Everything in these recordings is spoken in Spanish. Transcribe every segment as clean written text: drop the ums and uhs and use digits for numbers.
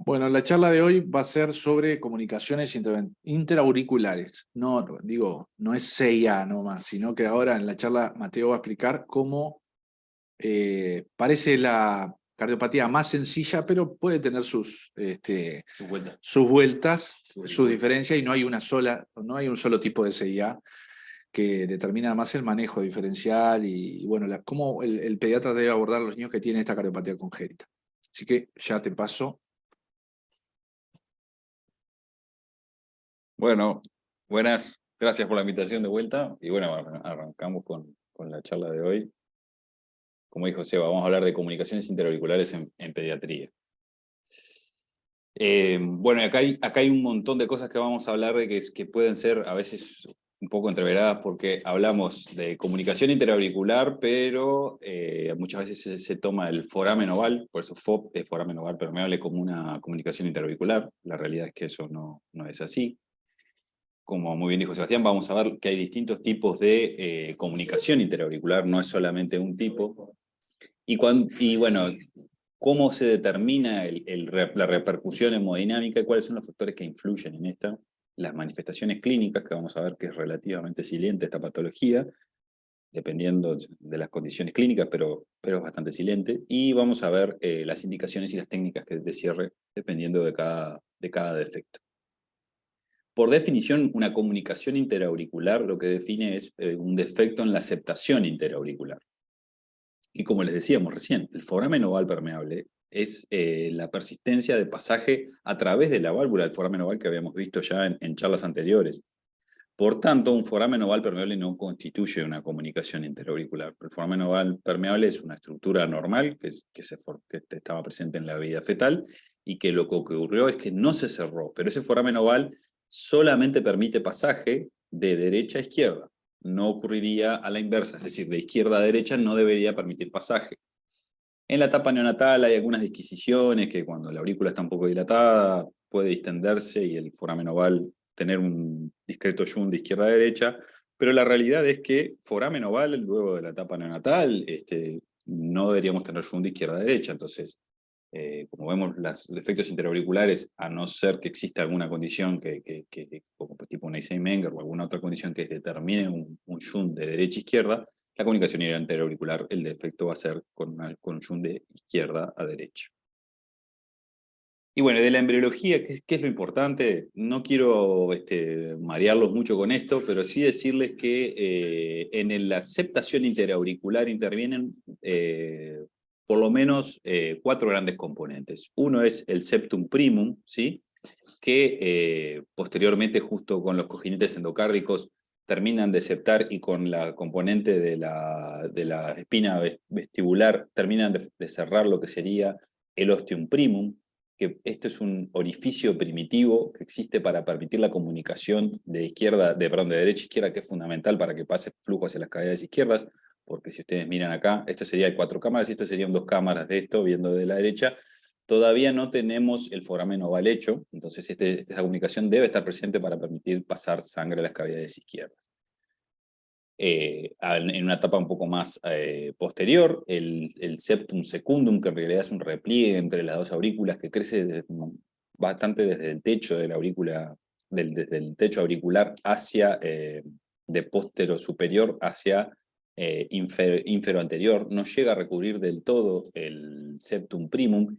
Bueno, la charla de hoy va a ser sobre comunicaciones interauriculares. No, digo, no es CIA nomás, sino que ahora en la charla Mateo va a explicar cómo parece la cardiopatía más sencilla, pero puede tener Su vuelta. sus vueltas, Su sus vuelta. diferencias, y no hay un solo tipo de CIA que determina más el manejo diferencial y bueno, cómo el pediatra debe abordar a los niños que tienen esta cardiopatía congénita. Así que ya te paso. Bueno, buenas, gracias por la invitación de vuelta. Y bueno, arrancamos con la charla de hoy. Como dijo Seba, vamos a hablar de comunicaciones interauriculares en pediatría. Bueno, acá hay un montón de cosas que vamos a hablar de que pueden ser a veces un poco entreveradas porque hablamos de comunicación interauricular, pero muchas veces se toma el foramen oval, por eso FOP es foramen oval permeable, como una comunicación interauricular. La realidad es que eso no es así. Como muy bien dijo Sebastián, vamos a ver que hay distintos tipos de comunicación interauricular, no es solamente un tipo. Y bueno, cómo se determina la repercusión hemodinámica y cuáles son los factores que influyen en esta. Las manifestaciones clínicas, que vamos a ver que es relativamente silente esta patología, dependiendo de las condiciones clínicas, pero es bastante silente. Y vamos a ver las indicaciones y las técnicas de cierre, dependiendo de cada defecto. Por definición, una comunicación interauricular lo que define es un defecto en la aceptación interauricular. Y como les decíamos recién, el foramen oval permeable es la persistencia de pasaje a través de la válvula del foramen oval que habíamos visto ya en charlas anteriores. Por tanto, un foramen oval permeable no constituye una comunicación interauricular. El foramen oval permeable es una estructura normal que estaba presente en la vida fetal y que lo que ocurrió es que no se cerró, pero ese foramen oval solamente permite pasaje de derecha a izquierda. No ocurriría a la inversa, es decir, de izquierda a derecha no debería permitir pasaje. En la etapa neonatal hay algunas disquisiciones que cuando la aurícula está un poco dilatada puede distenderse y el foramen oval tener un discreto zoom de izquierda a derecha, pero la realidad es que foramen oval luego de la etapa neonatal no deberíamos tener zoom de izquierda a derecha, entonces como vemos los defectos interauriculares, a no ser que exista alguna condición como tipo un Eisenmenger o alguna otra condición que determine un zoom de derecha a izquierda, la comunicación interauricular, el defecto va a ser con zoom de izquierda a derecha. Y bueno, de la embriología, ¿qué es lo importante? No quiero marearlos mucho con esto, pero sí decirles que en la aceptación interauricular intervienen por lo menos 4 grandes componentes. Uno es el septum primum, ¿sí? Que posteriormente, justo con los cojinetes endocárdicos, terminan de septar y con la componente de la espina vestibular terminan de cerrar lo que sería el ostium primum, que esto es un orificio primitivo que existe para permitir la comunicación de derecha a izquierda, que es fundamental para que pase flujo hacia las cavidades izquierdas, porque si ustedes miran acá, esto sería de 4 cámaras y esto serían 2 cámaras de esto, viendo de la derecha. Todavía no tenemos el foramen oval hecho, entonces esta comunicación debe estar presente para permitir pasar sangre a las cavidades izquierdas. En una etapa un poco más posterior, el septum secundum, que en realidad es un repliegue entre las dos aurículas que crece bastante desde el techo de la aurícula, desde el techo auricular hacia de póstero superior hacia infero anterior, no llega a recubrir del todo el septum primum,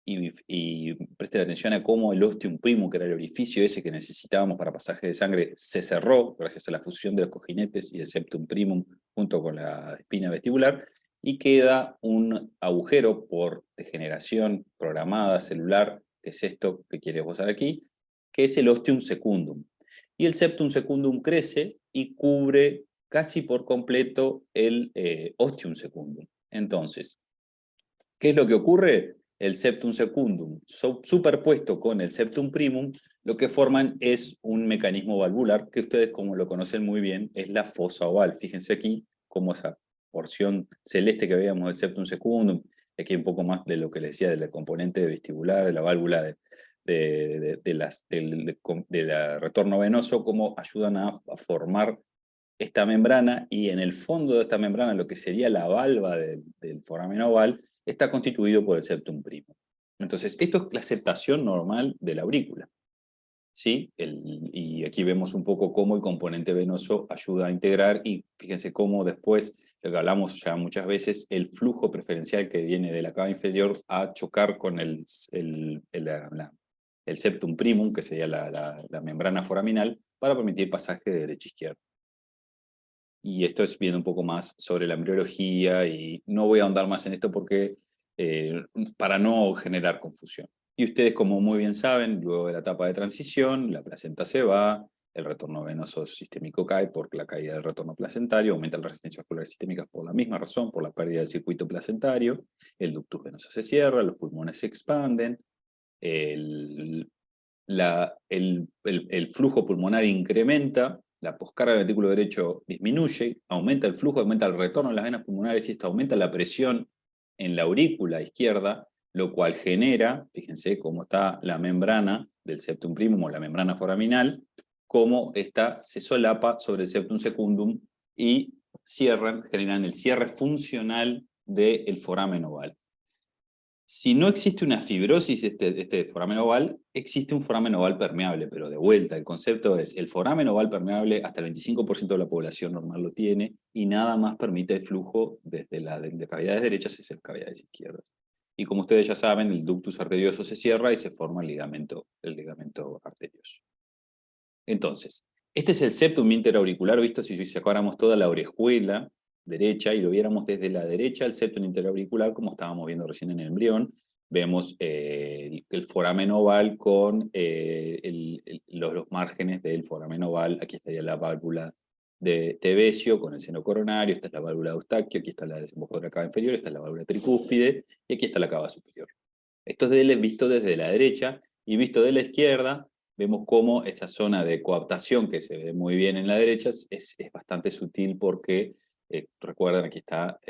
y presten atención a cómo el ostium primum, que era el orificio ese que necesitábamos para pasaje de sangre, se cerró gracias a la fusión de los cojinetes y el septum primum junto con la espina vestibular, y queda un agujero por degeneración programada celular, que es esto que quiere esbozar aquí, que es el ostium secundum. Y el septum secundum crece y cubre casi por completo el ostium secundum. Entonces, ¿qué es lo que ocurre? El septum secundum superpuesto con el septum primum, lo que forman es un mecanismo valvular que ustedes, como lo conocen muy bien, es la fosa oval. Fíjense aquí cómo esa porción celeste que veíamos del septum secundum, aquí un poco más de lo que les decía del componente vestibular, de la válvula de la retorno venoso, cómo ayudan a formar esta membrana, y en el fondo de esta membrana, lo que sería la valva del foramen oval, está constituido por el septum primum. Entonces, esto es la aceptación normal de la aurícula, ¿sí? Y aquí vemos un poco cómo el componente venoso ayuda a integrar, y fíjense cómo después, lo que hablamos ya muchas veces, el flujo preferencial que viene de la cava inferior a chocar con el septum primum, que sería la membrana foraminal, para permitir pasaje de derecha a izquierda. Y esto es viendo un poco más sobre la embriología, y no voy a ahondar más en esto porque para no generar confusión. Y ustedes, como muy bien saben, luego de la etapa de transición, la placenta se va, el retorno venoso sistémico cae por la caída del retorno placentario, aumenta la resistencia vascular sistémica por la misma razón, por la pérdida del circuito placentario, el ductus venoso se cierra, los pulmones se expanden, el flujo pulmonar incrementa, la poscarga del ventrículo derecho disminuye, aumenta el flujo, aumenta el retorno de las venas pulmonares, y esto aumenta la presión en la aurícula izquierda, lo cual genera, fíjense cómo está la membrana del septum primum o la membrana foraminal, cómo esta se solapa sobre el septum secundum y generan el cierre funcional del foramen oval. Si no existe una fibrosis de este foramen oval, existe un foramen oval permeable, pero de vuelta, el concepto es, el foramen oval permeable hasta el 25% de la población normal lo tiene, y nada más permite el flujo desde de cavidades derechas hacia cavidades izquierdas. Y como ustedes ya saben, el ductus arterioso se cierra y se forma el ligamento arterioso. Entonces, este es el septum interauricular, visto si sacáramos toda la orejuela derecha y lo viéramos desde la derecha, el septum interauricular, como estábamos viendo recién en el embrión, vemos el foramen oval con los márgenes del foramen oval. Aquí estaría la válvula de Tevesio con el seno coronario, esta es la válvula de Eustaquio, aquí está la desembocadura cava inferior, esta es la válvula tricúspide, y aquí está la cava superior. Esto es visto desde la derecha, y visto de la izquierda, vemos cómo esa zona de coaptación, que se ve muy bien en la derecha, es bastante sutil porque, recuerdan, aquí está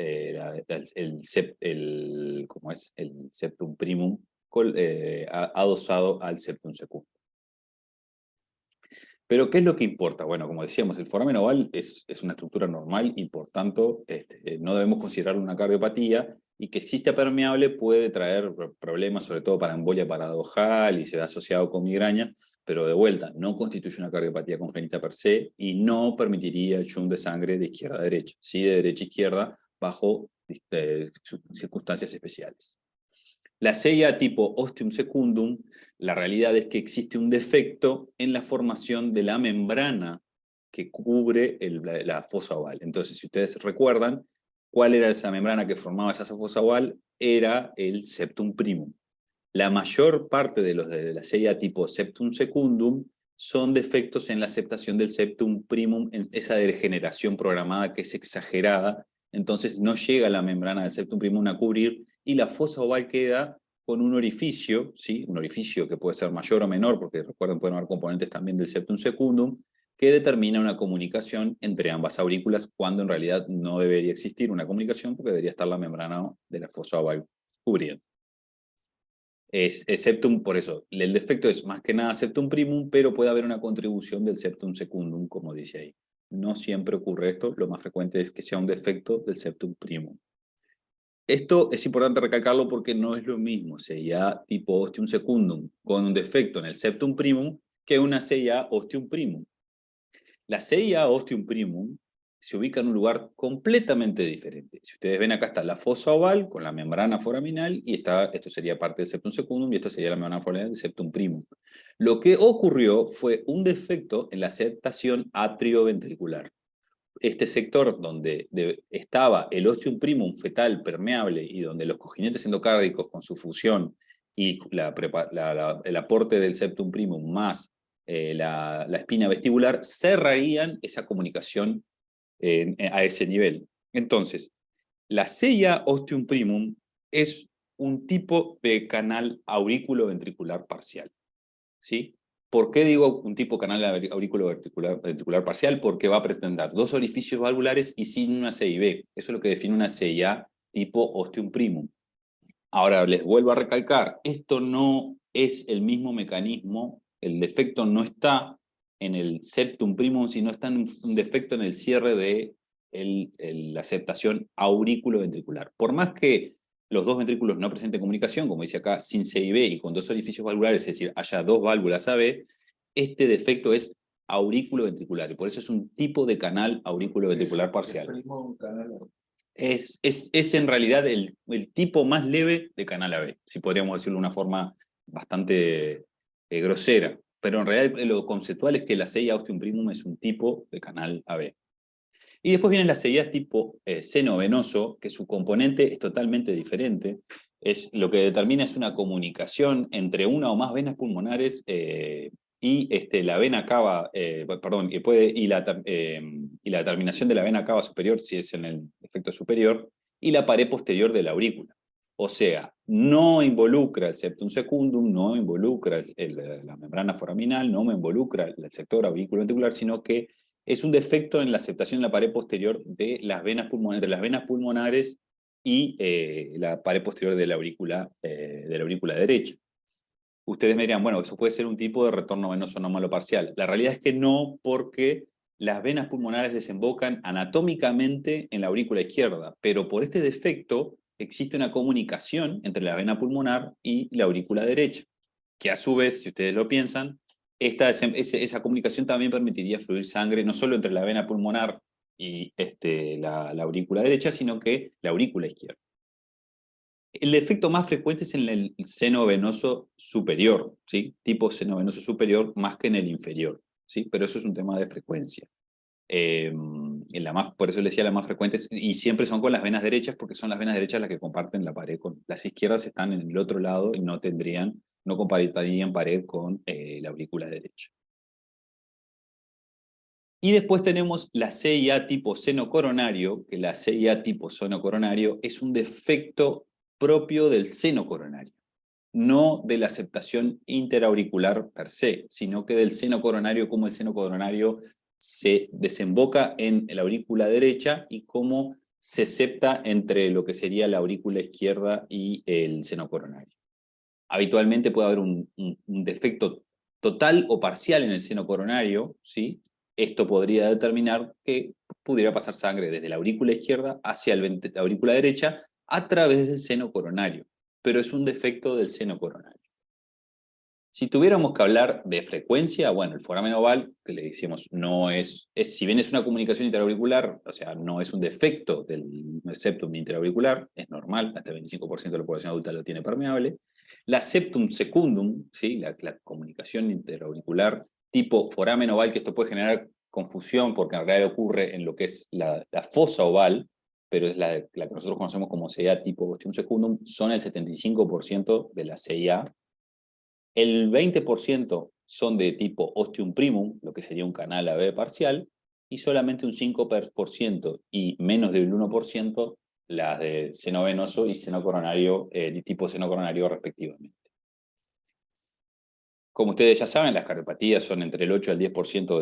¿cómo es? El septum primum adosado al septum secundum. Pero, ¿qué es lo que importa? Bueno, como decíamos, el foramen oval es una estructura normal y por tanto no debemos considerarlo una cardiopatía, y que exista permeable puede traer problemas, sobre todo para embolia paradojal, y se ve asociado con migraña, pero de vuelta, no constituye una cardiopatía congénita per se, y no permitiría el shunt de sangre de izquierda a derecha, sí de derecha a izquierda, bajo circunstancias especiales. La CIA tipo ostium secundum, la realidad es que existe un defecto en la formación de la membrana que cubre la fosa oval. Entonces, si ustedes recuerdan, ¿cuál era esa membrana que formaba esa fosa oval? Era el septum primum. La mayor parte de los de la CIA tipo septum secundum son defectos en la aceptación del septum primum, en esa degeneración programada que es exagerada. Entonces no llega la membrana del septum primum a cubrir, y la fosa oval queda con un orificio, ¿sí? Un orificio que puede ser mayor o menor, porque recuerden, pueden haber componentes también del septum secundum, que determina una comunicación entre ambas aurículas, cuando en realidad no debería existir una comunicación, porque debería estar la membrana de la fosa oval cubriendo. Es septum, por eso, el defecto es más que nada septum primum, pero puede haber una contribución del septum secundum, como dice ahí. No siempre ocurre esto, lo más frecuente es que sea un defecto del septum primum. Esto es importante recalcarlo porque no es lo mismo CIA tipo ostium secundum con un defecto en el septum primum que una CIA ostium primum. La CIA ostium primum se ubica en un lugar completamente diferente. Si ustedes ven, acá está la fosa oval con la membrana foraminal, y esto sería parte del septum secundum, y esto sería la membrana foraminal del septum primum. Lo que ocurrió fue un defecto en la aceptación atrioventricular. Este sector donde estaba el ostium primum fetal permeable, y donde los cojinetes endocárdicos con su fusión y el aporte del septum primum más la espina vestibular, cerrarían esa comunicación a ese nivel. Entonces, la CIA ostium primum es un tipo de canal aurículo-ventricular parcial, ¿sí? ¿Por qué digo un tipo canal aurículo-ventricular parcial? Porque va a pretender dos orificios valvulares y sin una CIB. Eso es lo que define una CIA tipo ostium primum. Ahora, les vuelvo a recalcar, esto no es el mismo mecanismo, el defecto no está en el septum primum, sino está en un defecto en el cierre de la aceptación aurículo-ventricular. Por más que los dos ventrículos no presenten comunicación, como dice acá, sin C y B y con dos orificios valvulares, es decir, haya dos válvulas AB, este defecto es aurículo-ventricular, y por eso es un tipo de canal aurículo-ventricular parcial. Es en realidad el tipo más leve de canal AB, si podríamos decirlo de una forma bastante grosera, pero en realidad lo conceptual es que la CIA ostium primum es un tipo de canal AB. Y después vienen las CIA tipo seno venoso, que su componente es totalmente diferente. Lo que determina es una comunicación entre una o más venas pulmonares y la vena cava, y la terminación de la vena cava superior, si es en el efecto superior, y la pared posterior de la aurícula. O sea, no involucra el septum secundum, no involucra la membrana foraminal, no me involucra el sector auriculoventricular, sino que es un defecto en la aceptación en la pared posterior de las venas pulmonares, entre las venas pulmonares y la pared posterior de la aurícula derecha. Ustedes me dirían, bueno, eso puede ser un tipo de retorno venoso anómalo parcial. La realidad es que no, porque las venas pulmonares desembocan anatómicamente en la aurícula izquierda, pero por este defecto existe una comunicación entre la vena pulmonar y la aurícula derecha, que a su vez, si ustedes lo piensan, esa comunicación también permitiría fluir sangre no solo entre la vena pulmonar y la aurícula derecha, sino que la aurícula izquierda. El defecto más frecuente es en el seno venoso superior, ¿sí? Tipo seno venoso superior más que en el inferior, ¿sí? Pero eso es un tema de frecuencia. Por eso les decía las más frecuentes, y siempre son con las venas derechas, porque son las venas derechas las que comparten la pared con las izquierdas, están en el otro lado y no compartirían pared con la aurícula derecha. Y después tenemos la CIA tipo seno coronario, que la CIA tipo seno coronario es un defecto propio del seno coronario, no de la aceptación interauricular per se, sino que del seno coronario, como el seno coronario se desemboca en la aurícula derecha y cómo se acepta entre lo que sería la aurícula izquierda y el seno coronario. Habitualmente puede haber un defecto total o parcial en el seno coronario, ¿sí? Esto podría determinar que pudiera pasar sangre desde la aurícula izquierda hacia la aurícula derecha a través del seno coronario, pero es un defecto del seno coronario. Si tuviéramos que hablar de frecuencia, bueno, el foramen oval, que le decimos, si bien es una comunicación interauricular, o sea, no es un defecto del septum interauricular, es normal, hasta el 25% de la población adulta lo tiene permeable. La septum secundum, ¿sí? la comunicación interauricular tipo foramen oval, que esto puede generar confusión porque en realidad ocurre en lo que es la fosa oval, pero es la que nosotros conocemos como CIA tipo ostium secundum, son el 75% de la CIA. El 20% son de tipo ostium primum, lo que sería un canal AB parcial, y solamente un 5% y menos del 1% las de seno venoso y seno coronario, tipo seno coronario respectivamente. Como ustedes ya saben, las cardiopatías son entre el 8 al 10%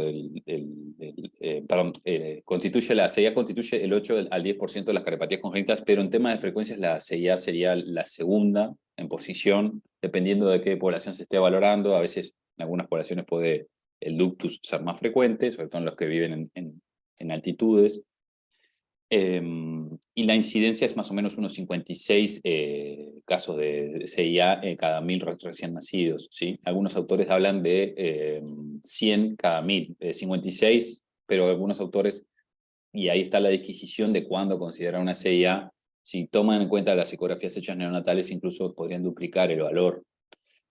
la CIA constituye el 8 al 10% de las cardiopatías congénitas, pero en temas de frecuencias la CIA sería la segunda en posición, dependiendo de qué población se esté valorando. A veces en algunas poblaciones puede el ductus ser más frecuente, sobre todo en los que viven en altitudes. Y la incidencia es más o menos unos 56 casos de CIA cada 1000 recién nacidos, ¿sí? Algunos autores hablan de 100 cada 1000, 56, pero algunos autores, y ahí está la disquisición de cuándo considerar una CIA, si toman en cuenta las ecografías hechas neonatales, incluso podrían duplicar el valor.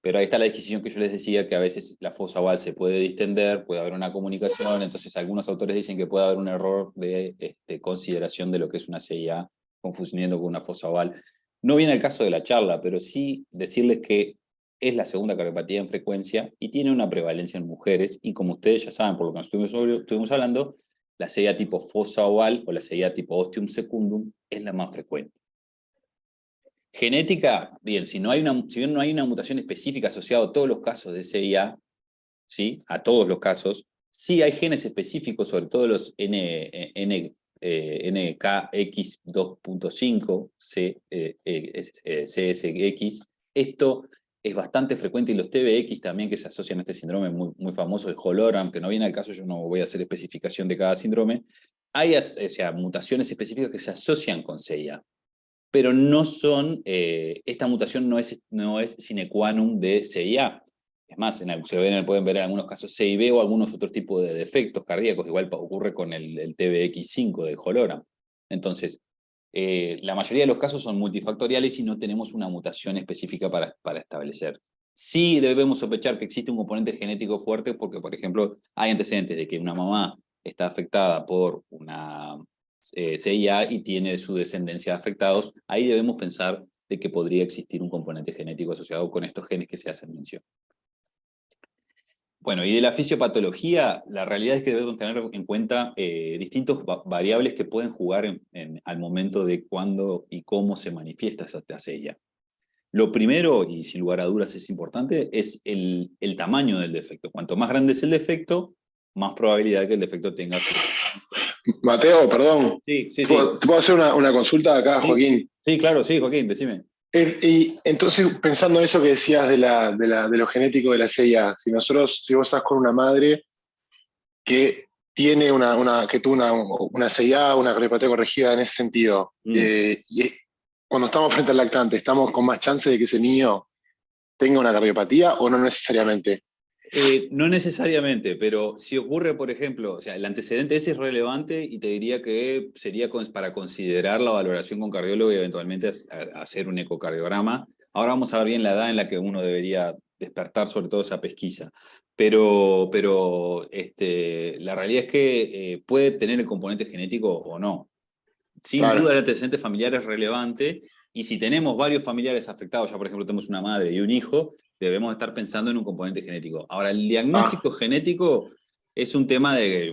Pero ahí está la disquisición que yo les decía, que a veces la fosa oval se puede distender, puede haber una comunicación, entonces algunos autores dicen que puede haber un error de consideración de lo que es una CIA, confundiendo con una fosa oval. No viene el caso de la charla, pero sí decirles que es la segunda cardiopatía en frecuencia y tiene una prevalencia en mujeres, y como ustedes ya saben, por lo que nos estuvimos hablando, la CIA tipo fosa oval o la CIA tipo ostium secundum es la más frecuente. Genética, bien, si bien no hay una mutación específica asociada a todos los casos de CIA, ¿sí? A todos los casos, sí hay genes específicos, sobre todo los NKX2.5, CSX. Esto es bastante frecuente, y los TBX también, que se asocian a este síndrome muy, muy famoso de Hologram, que no viene al caso, yo no voy a hacer especificación de cada síndrome. Hay mutaciones específicas que se asocian con CIA. pero no son, esta mutación no es sine qua non de CIA. Es más, pueden ver en algunos casos CIB o algunos otros tipos de defectos cardíacos, igual ocurre con el TBX5 del Hologram. Entonces, la mayoría de los casos son multifactoriales y no tenemos una mutación específica para establecer. Sí debemos sospechar que existe un componente genético fuerte porque, por ejemplo, hay antecedentes de que una mamá está afectada por una CIA y tiene su descendencia afectados. Ahí debemos pensar de que podría existir un componente genético asociado con estos genes que se hacen mención. Bueno, y de la fisiopatología, la realidad es que debemos tener en cuenta distintas variables que pueden jugar al momento de cuándo y cómo se manifiesta esa ataxia. Lo primero, y sin lugar a dudas es importante, es el tamaño del defecto. Cuanto más grande es el defecto, más probabilidad que el defecto tenga su... Mateo, perdón. Sí, sí, ¿Te sí. puedo hacer una consulta acá, Sí, Joaquín? sí, claro, sí, Joaquín, decime. Y entonces, pensando en eso que decías de lo genético de la CIA, si vos estás con una madre que tiene que tuvo una CIA, una cardiopatía corregida en ese sentido, cuando estamos frente al lactante, ¿estamos con más chance de que ese niño tenga una cardiopatía o no necesariamente? No necesariamente, pero si ocurre, por ejemplo, o sea, el antecedente ese es relevante y te diría que sería para considerar la valoración con cardiólogo y eventualmente hacer un ecocardiograma. Ahora vamos a ver bien la edad en la que uno debería despertar sobre todo esa pesquisa. Pero la realidad es que puede tener el componente genético o no. Sin Claro. duda el antecedente familiar es relevante y si tenemos varios familiares afectados, ya por ejemplo tenemos una madre y un hijo, debemos estar pensando en un componente genético. Ahora, el diagnóstico genético es un tema de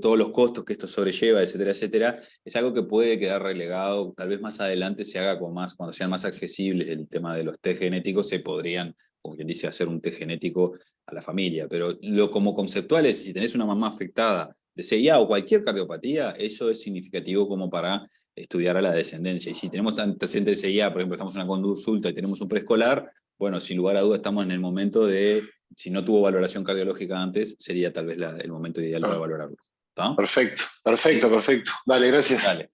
todos los costos que esto sobrelleva, etcétera, etcétera. Es algo que puede quedar relegado, tal vez más adelante se haga cuando sean más accesibles el tema de los test genéticos, se podrían, como quien dice, hacer un test genético a la familia. Pero como conceptual es, si tenés una mamá afectada de CIA o cualquier cardiopatía, eso es significativo como para estudiar a la descendencia. Y si tenemos antecedentes de CIA, por ejemplo, estamos en una consulta y tenemos un preescolar, bueno, sin lugar a dudas estamos en el momento de, si no tuvo valoración cardiológica antes, sería tal vez el momento ideal para valorarlo. ¿Está? Perfecto, perfecto, perfecto. Dale, gracias. Dale.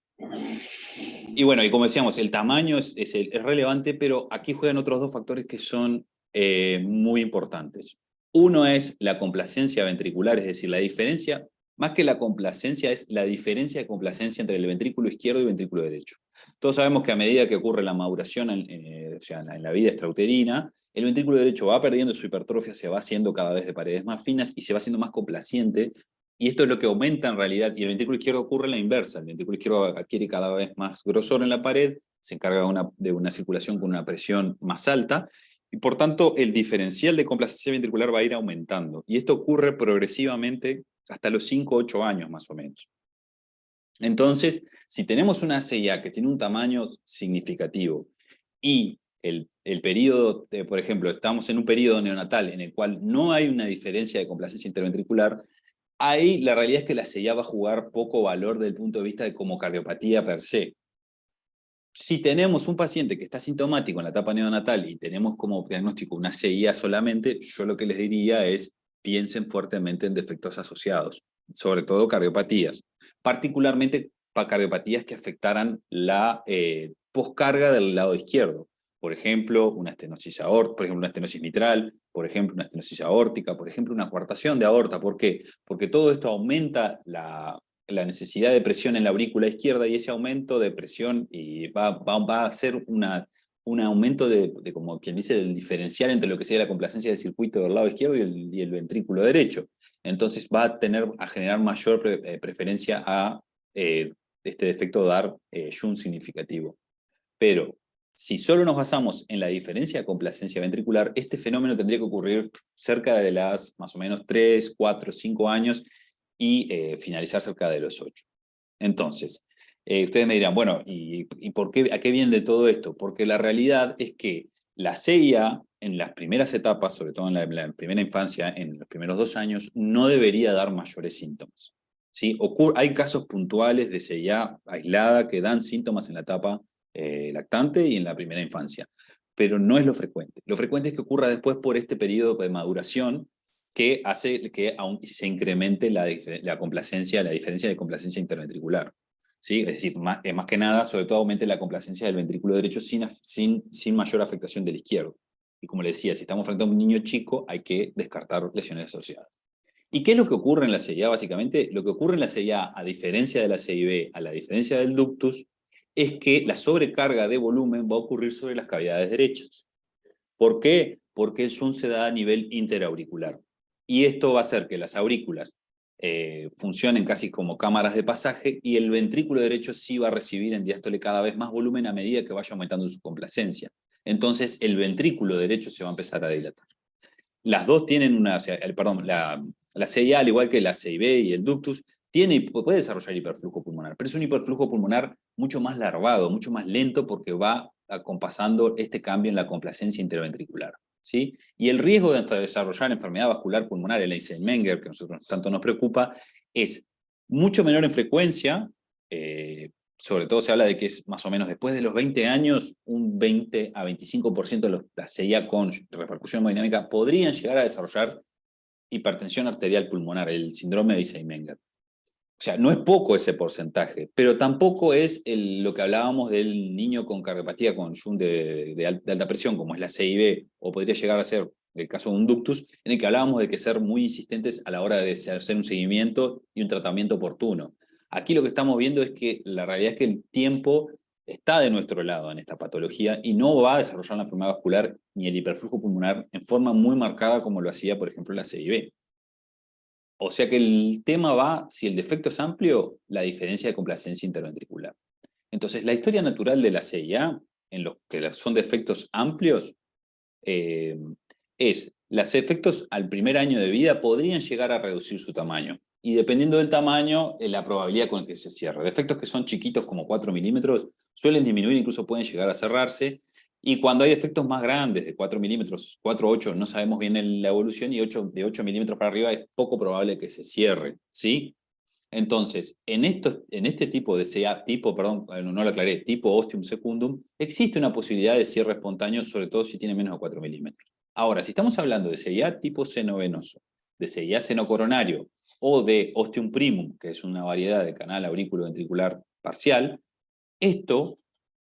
Y bueno, y como decíamos, el tamaño es relevante, pero aquí juegan otros dos factores que son muy importantes. Uno es la complacencia ventricular, es decir, la diferencia, más que la complacencia, es la diferencia de complacencia entre el ventrículo izquierdo y el ventrículo derecho. Todos sabemos que a medida que ocurre la maduración o sea, en la vida extrauterina, el ventrículo derecho va perdiendo su hipertrofia, se va haciendo cada vez de paredes más finas y se va haciendo más complaciente. Y esto es lo que aumenta en realidad, y el ventrículo izquierdo ocurre la inversa. El ventrículo izquierdo adquiere cada vez más grosor en la pared, se encarga de una circulación con una presión más alta, y por tanto el diferencial de complacencia ventricular va a ir aumentando. Y esto ocurre progresivamente hasta los 5 o 8 años más o menos. Entonces, si tenemos una CIA que tiene un tamaño significativo y el periodo, por ejemplo, estamos en un periodo neonatal en el cual no hay una diferencia de complacencia interventricular, ahí la realidad es que la CIA va a jugar poco valor desde el punto de vista de como cardiopatía per se. Si tenemos un paciente que está sintomático en la etapa neonatal y tenemos como diagnóstico una CIA solamente, yo lo que les diría es piensen fuertemente en defectos asociados, sobre todo cardiopatías, particularmente para cardiopatías que afectaran la poscarga del lado izquierdo. Por ejemplo, una estenosis aórtica, por ejemplo, una estenosis mitral, por ejemplo, una estenosis aórtica, por ejemplo, una coartación de aorta. ¿Por qué? Porque todo esto aumenta la necesidad de presión en la aurícula izquierda y ese aumento de presión y va a hacer un aumento como quien dice, del diferencial entre lo que sería la complacencia del circuito del lado izquierdo y el ventrículo derecho. Entonces va a generar mayor preferencia a este defecto dar shunt significativo. Pero si solo nos basamos en la diferencia de complacencia ventricular, este fenómeno tendría que ocurrir cerca de las más o menos 3, 4, 5 años y finalizar cerca de los 8. Entonces, ustedes me dirán, bueno, ¿y por qué, a qué viene de todo esto? Porque la realidad es que la CIA en las primeras etapas, sobre todo en la primera infancia, en los primeros 2 años, no debería dar mayores síntomas. ¿Sí? Hay casos puntuales de CIA aislada que dan síntomas en la etapa lactante y en la primera infancia, pero no es lo frecuente. Lo frecuente es que ocurra después por este periodo de maduración que hace que aún se incremente la complacencia, la diferencia de complacencia interventricular. ¿sí? Es decir, más que nada, sobre todo aumente la complacencia del ventrículo derecho sin mayor afectación del izquierdo. Y como le decía, si estamos frente a un niño chico, hay que descartar lesiones asociadas. ¿Y qué es lo que ocurre en la CIA? Básicamente, lo que ocurre en la CIA, a diferencia de la CIB, a la diferencia del ductus, es que la sobrecarga de volumen va a ocurrir sobre las cavidades derechas. ¿Por qué? Porque el shunt se da a nivel interauricular. Y esto va a hacer que las aurículas funcionen casi como cámaras de pasaje y el ventrículo derecho sí va a recibir en diástole cada vez más volumen a medida que vaya aumentando su complacencia. Entonces el ventrículo derecho se va a empezar a dilatar. Las dos tienen la CIA, al igual que la CIB y el ductus, puede desarrollar hiperflujo pulmonar, pero es un hiperflujo pulmonar mucho más larvado, mucho más lento porque va acompasando este cambio en la complacencia interventricular, ¿sí? Y el riesgo de desarrollar enfermedad vascular pulmonar, el Eisenmenger, que a nosotros tanto nos preocupa, es mucho menor en frecuencia, sobre todo se habla de que es más o menos después de los 20 años, un 20 a 25% de la CIA con repercusión hemodinámica podrían llegar a desarrollar hipertensión arterial pulmonar, el síndrome de Eisenmenger. O sea, no es poco ese porcentaje, pero tampoco es lo que hablábamos del niño con cardiopatía con shunt de alta presión, como es la CIB, o podría llegar a ser el caso de un ductus, en el que hablábamos de que ser muy insistentes a la hora de hacer un seguimiento y un tratamiento oportuno. Aquí lo que estamos viendo es que la realidad es que el tiempo está de nuestro lado en esta patología y no va a desarrollar la enfermedad vascular ni el hiperflujo pulmonar en forma muy marcada como lo hacía, por ejemplo, la CIB. O sea que el tema va, si el defecto es amplio, la diferencia de complacencia interventricular. Entonces, la historia natural de la CIA, en los que son defectos amplios, los efectos al primer año de vida podrían llegar a reducir su tamaño. Y dependiendo del tamaño, la probabilidad con que se cierre. Defectos que son chiquitos como 4 milímetros suelen disminuir, incluso pueden llegar a cerrarse. Y cuando hay defectos más grandes, de 4 milímetros, 4 o 8, no sabemos bien la evolución, y de 8 milímetros para arriba es poco probable que se cierre, ¿sí? Entonces, en este tipo de CA, no lo aclaré, tipo ostium secundum, existe una posibilidad de cierre espontáneo, sobre todo si tiene menos de 4 milímetros. Ahora, si estamos hablando de CIA tipo seno venoso, de CIA seno coronario o de ostium primum, que es una variedad de canal aurículo-ventricular parcial, esto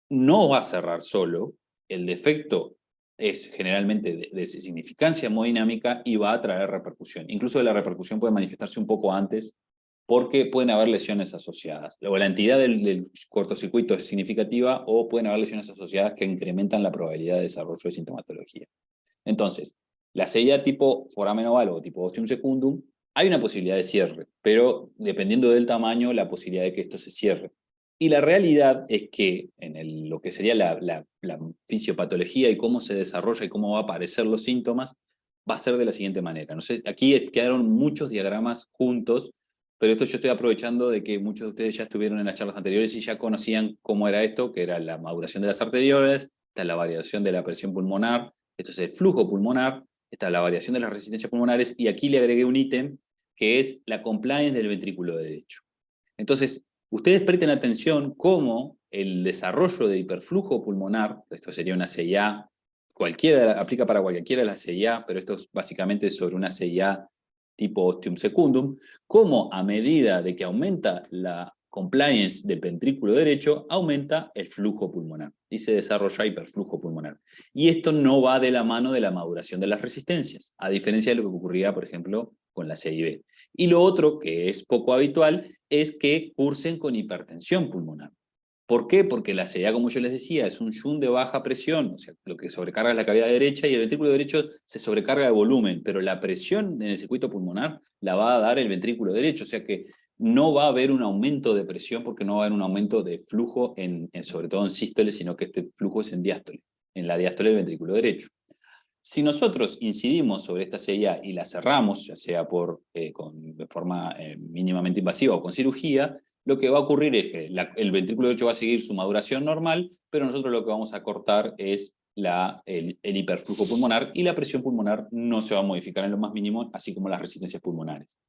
no va a cerrar solo, el defecto es generalmente de significancia hemodinámica y va a traer repercusión. Incluso la repercusión puede manifestarse un poco antes porque pueden haber lesiones asociadas. O la entidad del cortocircuito es significativa o pueden haber lesiones asociadas que incrementan la probabilidad de desarrollo de sintomatología. Entonces, la CIA tipo foramen oval o tipo ostium secundum, hay una posibilidad de cierre, pero dependiendo del tamaño, la posibilidad de que esto se cierre. Y la realidad es que en lo que sería la fisiopatología y cómo se desarrolla y cómo va a aparecer los síntomas, va a ser de la siguiente manera. No sé, aquí quedaron muchos diagramas juntos, pero esto yo estoy aprovechando de que muchos de ustedes ya estuvieron en las charlas anteriores y ya conocían cómo era esto, que era la maduración de las arterioles, esta es la variación de la presión pulmonar, esto es el flujo pulmonar, esta es la variación de las resistencias pulmonares, y aquí le agregué un ítem que es la compliance del ventrículo derecho. Entonces, ustedes presten atención cómo el desarrollo de hiperflujo pulmonar, esto sería una CIA, aplica para cualquiera de las CIA, pero esto es básicamente sobre una CIA tipo ostium secundum, cómo a medida de que aumenta la compliance del ventrículo derecho, aumenta el flujo pulmonar y se desarrolla hiperflujo pulmonar. Y esto no va de la mano de la maduración de las resistencias, a diferencia de lo que ocurría, por ejemplo, con la CIB. Y lo otro, que es poco habitual, es que cursen con hipertensión pulmonar. ¿Por qué? Porque la CIA, como yo les decía, es un shunt de baja presión, o sea, lo que sobrecarga es la cavidad derecha y el ventrículo derecho se sobrecarga de volumen, pero la presión en el circuito pulmonar la va a dar el ventrículo derecho, o sea que no va a haber un aumento de presión porque no va a haber un aumento de flujo, sobre todo en sístole, sino que este flujo es en diástole, en la diástole del ventrículo derecho. Si nosotros incidimos sobre esta CIA y la cerramos, ya sea de forma mínimamente invasiva o con cirugía, lo que va a ocurrir es que el ventrículo derecho va a seguir su maduración normal, pero nosotros lo que vamos a cortar es el hiperflujo pulmonar y la presión pulmonar no se va a modificar en lo más mínimo, así como las resistencias pulmonares.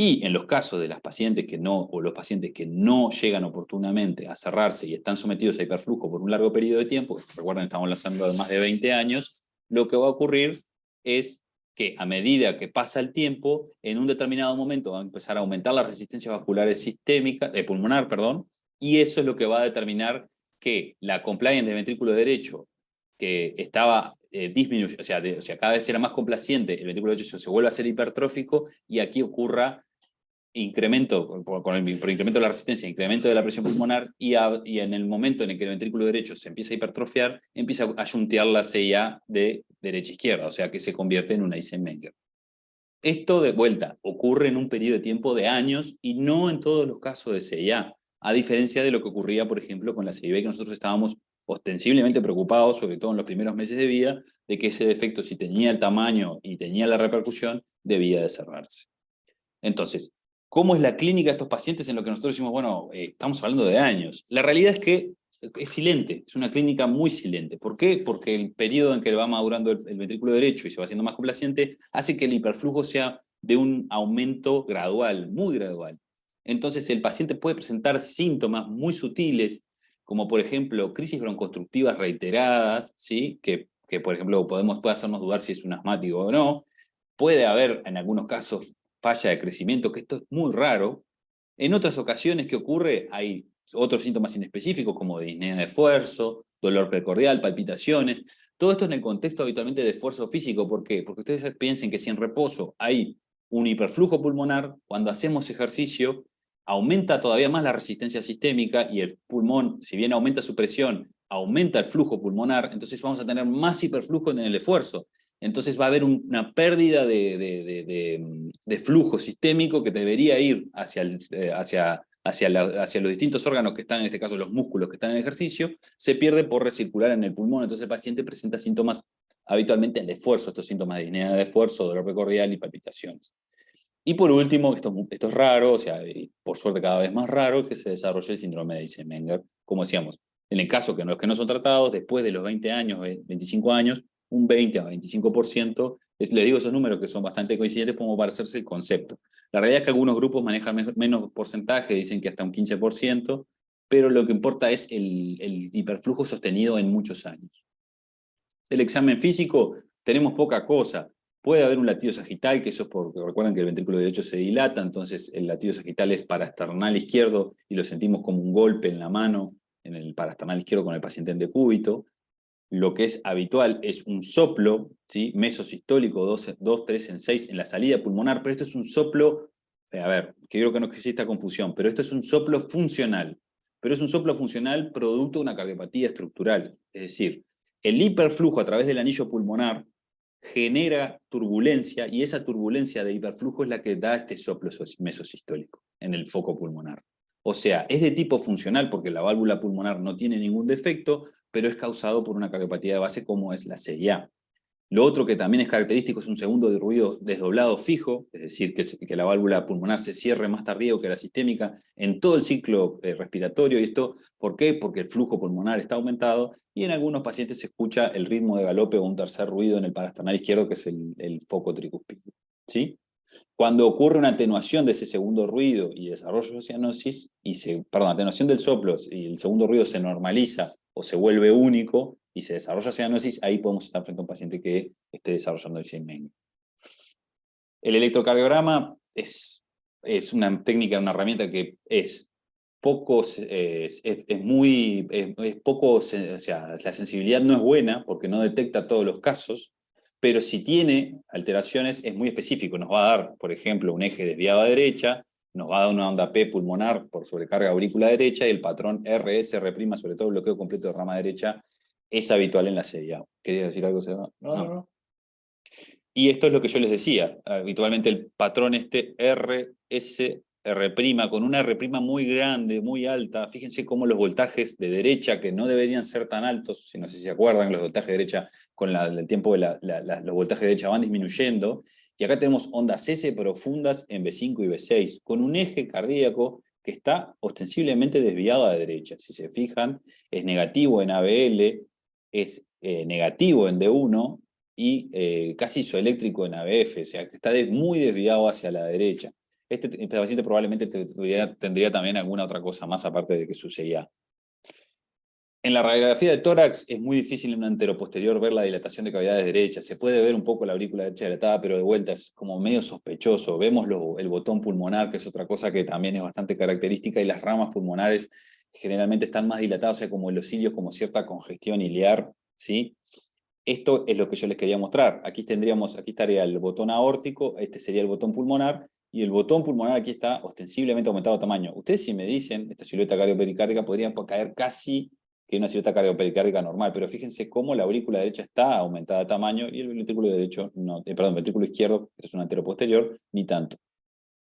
Y en los casos de las pacientes los pacientes que no llegan oportunamente a cerrarse y están sometidos a hiperflujo por un largo periodo de tiempo, recuerden, estamos hablando de más de 20 años, lo que va a ocurrir es que a medida que pasa el tiempo, en un determinado momento va a empezar a aumentar las resistencias vasculares pulmonar, Y eso es lo que va a determinar que la compliance del ventrículo derecho, que estaba disminuyendo, o sea, cada vez era más complaciente, el ventrículo derecho se vuelve a ser hipertrófico, y aquí ocurra incremento, por incremento de la resistencia, incremento de la presión pulmonar, y en el momento en el que el ventrículo derecho se empieza a hipertrofiar, empieza a shuntear la CIA de derecha a izquierda, o sea que se convierte en una Eisenmenger. Esto, de vuelta, ocurre en un periodo de tiempo de años y no en todos los casos de CIA, a diferencia de lo que ocurría, por ejemplo, con la CIB, que nosotros estábamos ostensiblemente preocupados, sobre todo en los primeros meses de vida, de que ese defecto, si tenía el tamaño y tenía la repercusión, debía de cerrarse. Entonces, ¿cómo es la clínica de estos pacientes en lo que nosotros decimos, bueno, estamos hablando de años? La realidad es que es silente, es una clínica muy silente. ¿Por qué? Porque el periodo en que va madurando el ventrículo derecho y se va haciendo más complaciente hace que el hiperflujo sea de un aumento gradual, muy gradual. Entonces el paciente puede presentar síntomas muy sutiles, como por ejemplo crisis broncoconstrictivas reiteradas, ¿sí? que por ejemplo puede hacernos dudar si es un asmático o no. Puede haber en algunos casos falla de crecimiento, que esto es muy raro. En otras ocasiones, ¿qué ocurre? Hay otros síntomas inespecíficos como disnea de esfuerzo, dolor precordial, palpitaciones. Todo esto en el contexto habitualmente de esfuerzo físico. ¿Por qué? Porque ustedes piensen que si en reposo hay un hiperflujo pulmonar, cuando hacemos ejercicio, aumenta todavía más la resistencia sistémica y el pulmón, si bien aumenta su presión, aumenta el flujo pulmonar, entonces vamos a tener más hiperflujo en el esfuerzo. Entonces va a haber una pérdida de flujo sistémico que debería ir hacia los distintos órganos que están, en este caso los músculos que están en el ejercicio, se pierde por recircular en el pulmón. Entonces el paciente presenta síntomas habitualmente al esfuerzo, estos síntomas de disnea de esfuerzo, dolor precordial y palpitaciones. Y por último, esto es raro, o sea, por suerte cada vez más raro, que se desarrolle el síndrome de Eisenmenger, como decíamos. En el caso que los que no son tratados, después de los 20 años, 25 años, un 20 a 25%, le digo esos números que son bastante coincidentes como para hacerse el concepto. La realidad es que algunos grupos manejan menos porcentaje, dicen que hasta un 15%, pero lo que importa es el hiperflujo sostenido en muchos años. El examen físico, tenemos poca cosa. Puede haber un latido sagital, que eso es porque recuerden que el ventrículo derecho se dilata, entonces el latido sagital es parasternal izquierdo y lo sentimos como un golpe en la mano, en el parasternal izquierdo con el paciente en decúbito. Lo que es habitual es un soplo, ¿sí? Mesosistólico 2, 3 en 6 en la salida pulmonar, pero esto es un soplo, a ver, quiero que no exista confusión, pero esto es un soplo funcional, pero es un soplo funcional producto de una cardiopatía estructural, es decir, el hiperflujo a través del anillo pulmonar genera turbulencia y esa turbulencia de hiperflujo es la que da este soplo mesosistólico en el foco pulmonar. O sea, es de tipo funcional porque la válvula pulmonar no tiene ningún defecto, pero es causado por una cardiopatía de base como es la CIA. Lo otro que también es característico es un segundo de ruido desdoblado fijo, es decir, que la válvula pulmonar se cierre más tardío que la sistémica en todo el ciclo respiratorio. ¿Y esto por qué? Porque el flujo pulmonar está aumentado y en algunos pacientes se escucha el ritmo de galope o un tercer ruido en el parasternal izquierdo, que es el foco tricuspídeo. ¿Sí? Cuando ocurre una atenuación de ese segundo ruido y desarrollo de cianosis, atenuación del soplo y el segundo ruido se normaliza o se vuelve único y se desarrolla cianosis, ahí podemos estar frente a un paciente que esté desarrollando el Eisenmenger. El electrocardiograma es una técnica, una herramienta que es poco, o sea, la sensibilidad no es buena porque no detecta todos los casos, pero si tiene alteraciones es muy específico. Nos va a dar, por ejemplo, un eje desviado a derecha, nos va a dar una onda P pulmonar por sobrecarga aurícula derecha y el patrón RS, R', sobre todo el bloqueo completo de rama derecha, es habitual en la CIA. ¿Querías decir algo, Seba? No. Y esto es lo que yo les decía. Habitualmente el patrón RS, R', con una R' muy grande, muy alta. Fíjense cómo los voltajes de derecha, que no deberían ser tan altos, si no sé si se acuerdan, los voltajes de derecha con el tiempo de los voltajes de derecha van disminuyendo. Y acá tenemos ondas S profundas en B5 y B6, con un eje cardíaco que está ostensiblemente desviado a la derecha. Si se fijan, es negativo en ABL, es negativo en D1, y casi isoeléctrico en ABF, o sea, que está muy desviado hacia la derecha. Este paciente probablemente tendría también alguna otra cosa más aparte de que su CIA. En la radiografía de tórax es muy difícil en un anteroposterior ver la dilatación de cavidades derechas. Se puede ver un poco la aurícula derecha dilatada, pero de vuelta es como medio sospechoso. Vemos el botón pulmonar, que es otra cosa que también es bastante característica, y las ramas pulmonares generalmente están más dilatados, o sea, como los cilios, como cierta congestión iliar, ¿sí? Esto es lo que yo les quería mostrar. Aquí estaría el botón aórtico, este sería el botón pulmonar, y el botón pulmonar aquí está ostensiblemente aumentado de tamaño. Ustedes si me dicen, esta silueta cardiopericárdica podrían caer casi que una silueta cardiopericárdica normal, pero fíjense cómo la aurícula derecha está aumentada de tamaño y el ventrículo derecho, no, perdón, el ventrículo izquierdo, que es un anteroposterior, ni tanto.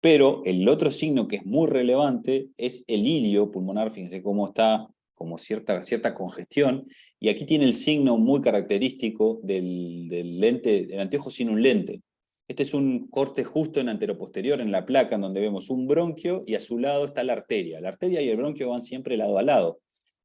Pero el otro signo que es muy relevante es el ilio pulmonar, fíjense cómo está como cierta congestión, y aquí tiene el signo muy característico del lente, del anteojo sin un lente. Este es un corte justo en anteroposterior, en la placa, en donde vemos un bronquio y a su lado está la arteria. La arteria y el bronquio van siempre lado a lado.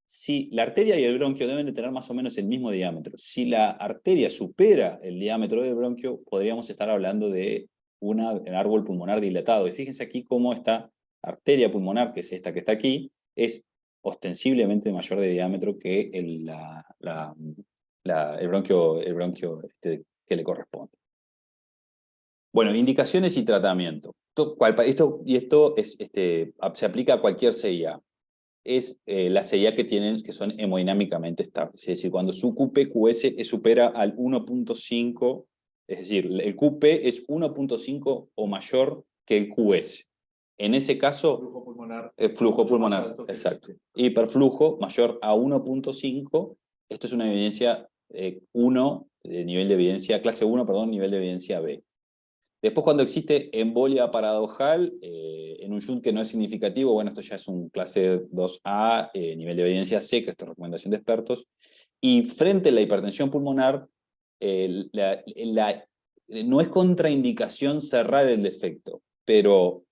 Si la arteria y el bronquio deben de tener más o menos el mismo diámetro. Si la arteria supera el diámetro del bronquio, podríamos estar hablando de un árbol pulmonar dilatado. Y fíjense aquí cómo esta arteria pulmonar, que es esta que está aquí, es ostensiblemente mayor de diámetro que el bronquio que le corresponde. Bueno, indicaciones y tratamiento. Esto se aplica a cualquier CIA. Es la CIA que son hemodinámicamente estables. Es decir, cuando su QP-QS supera al 1.5, es decir, el QP es 1.5 o mayor que el QS. En ese caso, flujo pulmonar, exacto. Hiperflujo mayor a 1.5, esto es una evidencia 1, nivel de evidencia, clase 1, perdón, nivel de evidencia B. Después, cuando existe embolia paradojal, en un shunt que no es significativo, bueno, esto ya es un clase 2A, nivel de evidencia C, que esto es recomendación de expertos. Y frente a la hipertensión pulmonar, no es contraindicación cerrar el defecto, pero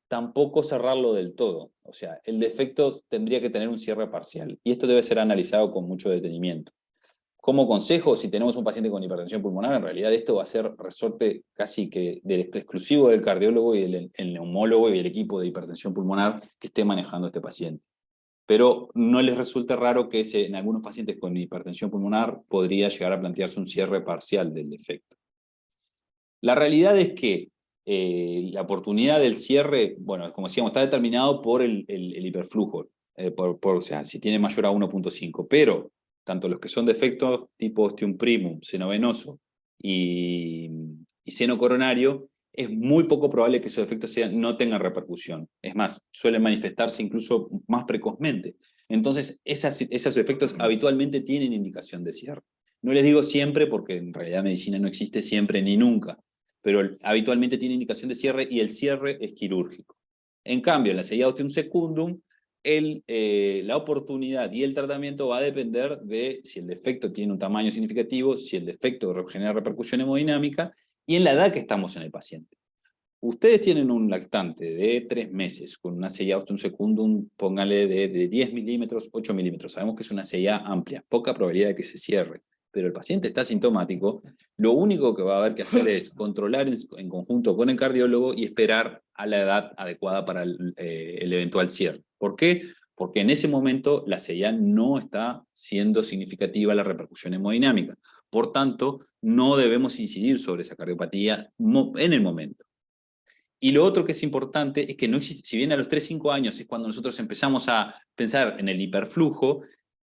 tampoco cerrarlo del todo. O sea, el defecto tendría que tener un cierre parcial. Y esto debe ser analizado con mucho detenimiento. Como consejo, si tenemos un paciente con hipertensión pulmonar, en realidad esto va a ser resorte casi que exclusivo del cardiólogo y el neumólogo y el equipo de hipertensión pulmonar que esté manejando a este paciente. Pero no les resulte raro que en algunos pacientes con hipertensión pulmonar podría llegar a plantearse un cierre parcial del defecto. La realidad es que la oportunidad del cierre, bueno, como decíamos, está determinado por el hiperflujo, o sea, si tiene mayor a 1.5, pero tanto los que son defectos tipo ostium primum, seno venoso y seno coronario, es muy poco probable que esos defectos no tengan repercusión. Es más, suelen manifestarse incluso más precozmente. Entonces, esos efectos habitualmente tienen indicación de cierre. No les digo siempre, porque en realidad medicina no existe siempre ni nunca, pero habitualmente tiene indicación de cierre y el cierre es quirúrgico. En cambio, en la CIA ostium secundum, la oportunidad y el tratamiento va a depender de si el defecto tiene un tamaño significativo, si el defecto genera repercusión hemodinámica y en la edad que estamos en el paciente. Ustedes tienen un lactante de 3 meses con una CIA ostium secundum, póngale de 10 milímetros, 8 milímetros. Sabemos que es una CIA amplia, poca probabilidad de que se cierre, pero el paciente está sintomático. Lo único que va a haber que hacer es controlar en conjunto con el cardiólogo y esperar a la edad adecuada para el eventual cierre. ¿Por qué? Porque en ese momento la CIA no está siendo significativa la repercusión hemodinámica. Por tanto, no debemos incidir sobre esa cardiopatía en el momento. Y lo otro que es importante es que no existe, si bien a los 3-5 años es cuando nosotros empezamos a pensar en el hiperflujo,